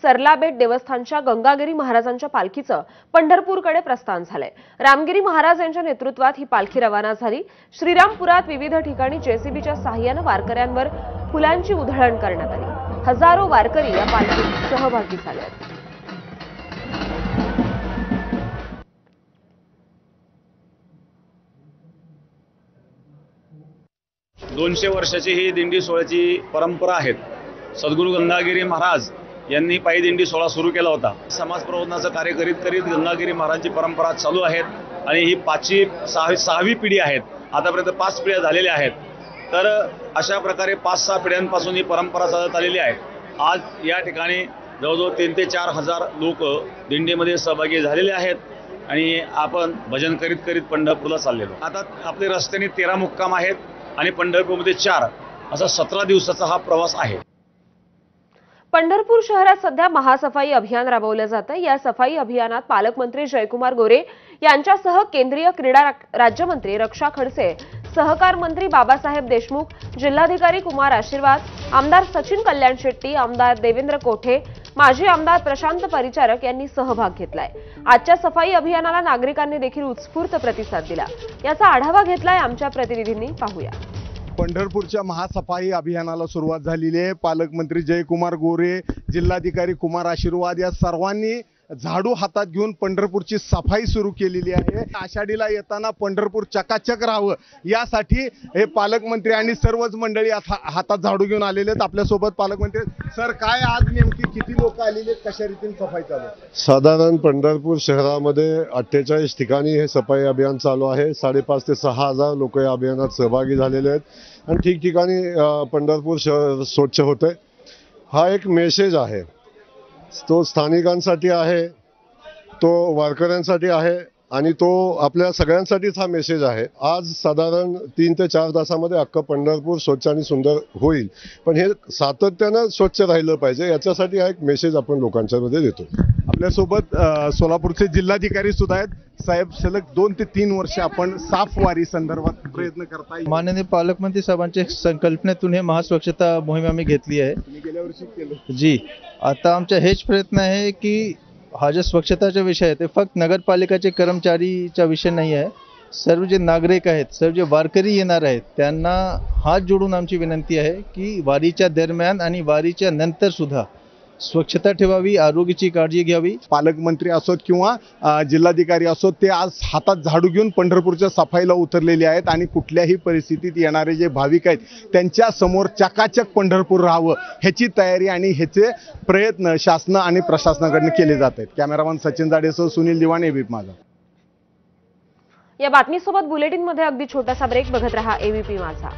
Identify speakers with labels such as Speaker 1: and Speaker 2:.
Speaker 1: सरलाबेट देवस्थानच्या गंगागिरी महाराजांच्या पालखीचं पंढरपूरकडे प्रस्थान झालंय। रामगिरी महाराज यांच्या नेतृत्वात ही पालखी रवाना झाली। श्रीरामपुरात विविध ठिकाणी जेसीबीच्या सहाय्याने वारकऱ्यांवर फुलांची उधळण करण्यात आली। हजारो वारकरी या पालखीत सहभागी झाले आहेत।
Speaker 2: 200 वर्षाची ही दिंडी सोहळ्याची परंपरा आहे। सद्गुरू गंगागिरी महाराज यांनी पायी दिंडी सोहळा सुरू केला होता। समाज प्रबोधनाचं कार्य करीत करीत गंगागिरी महाराजांची परंपरा चालू आहे आणि ही 5वी 6वी पिढी आहेत। आतापर्यंत 5 पिढ्या झालेल्या आहेत। तर अशा प्रकारे 5-6 पिढ्यांपासून ही परंपरा चालत आलेली आहे। आज या ठिकाणी जवळजवळ 3 ते 4 हजार लोक दिंडीमध्ये सहभागी झालेले आहेत आणि आपण भजन करीत करीत पंढरपूरला चाललेलो। आता आपले रस्त्याने 13 मुक्काम आहेत आणि पंढरपूरमध्ये 4, असा 17 दिवसाचा हा प्रवास आहे।
Speaker 1: पंढरपूर शहरात सध्या महासफाई अभियान राबवलं जातं। या सफाई अभियानात पालकमंत्री जयकुमार गोरे यांच्यासह केंद्रीय क्रीडा राज्यमंत्री रक्षा खडसे, सहकार मंत्री बाबासाहेब देशमुख, जिल्हाधिकारी कुमार आशीर्वाद, आमदार सचिन कल्याण शेट्टी, आमदार देवेंद्र कोठे, माजी आमदार प्रशांत परिचारक यांनी सहभाग घेतलाय। आजच्या सफाई अभियानाला नागरिकांनी देखील उत्स्फूर्त प्रतिसाद दिला। याचा आढावा घेतलाय आमच्या प्रतिनिधींनी, पाहूया।
Speaker 3: पंढरपूरच्या महासफाई अभियानाला सुरुवात झालेली आहे। पालकमंत्री जयकुमार गोरे, जिल्हाधिकारी कुमार आशीर्वाद या सर्वांनी झाडू हातात घेऊन पंढरपूरची सफाई सुरू केलेली आहे। आषाढीला येताना पंढरपूर चकाचक राहावं यासाठी हे पालकमंत्री आणि सर्वच मंडळी हातात झाडू घेऊन आलेले आहेत। आपल्यासोबत पालकमंत्री सर, काय आज नेमकी किती लोक आलेले आहेत, कशा रीतीने सफाई चालू आहे?
Speaker 4: साधारण पंढरपूर शहरामध्ये 48 ठिकाणी हे सफाई अभियान चालू आहे। 5,500 ते 6,000 लोक या अभियानात सहभागी झालेले आहेत आणि ठिकठिकाणी पंढरपूर शहर स्वच्छ होते। हा एक मेसेज आहे, तो स्थानिकांसाठी आहे, तो वारकऱ्यांसाठी आहे आणि तो आपल्या सगळ्यांसाठीच हा मेसेज आहे। आज साधारण 3 ते 4 तासामध्ये अख्खं पंढरपूर स्वच्छ आणि सुंदर होईल, पण हे सातत्यानं स्वच्छ राहिलं पाहिजे, याच्यासाठी हा एक मेसेज आपण लोकांच्या मध्ये देतो।
Speaker 3: आपल्यासोबत सोलापूरचे जिल्हाधिकारी सुद्धा आहेत। साहेब, सलग 2 ते 3 वर्ष आपण साफ वारी संदर्भात प्रयत्न करताय।
Speaker 5: माननीय पालकमंत्री साहेबांच्या संकल्पनेतून हे महास्वच्छता मोहीम आम्ही घेतली आहे।
Speaker 3: गेल्या वर्षी केलं
Speaker 5: जी, आता आमचा हेच प्रयत्न आहे की हा जो स्वच्छताचा विषय आहे ते फक्त नगरपालिकेचे कर्मचारीचा विषय नाही आहे। सर्व जे नागरिक आहेत, सर्व जे वारकरी येणार आहेत, त्यांना हात जोडून आमची विनंती आहे की वारीच्या दरम्यान आणि वारीच्या नंतर सुद्धा स्वच्छता ठेवावी, आरोग्याची काळजी घ्यावी।
Speaker 3: पालकमंत्री असोत किंवा जिल्हाधिकारी असोत, ते आज हातात झाडू घेऊन पंढरपूरच्या सफाईला उतरलेले आहेत आणि कुठल्याही परिस्थितीत येणारे जे भाविक आहेत त्यांच्या समोर चकाचक पंढरपूर राहावं ह्याची तयारी आणि ह्याचे प्रयत्न शासन आणि प्रशासनाकडून केले जात आहेत। कॅमेरामन सचिन जाडेसह सुनील दिवाण, एबीपी माझा।
Speaker 1: या बातमीसोबत बुलेटिनमध्ये अगदी छोटासा ब्रेक, बघत रहा एबीपी माझा।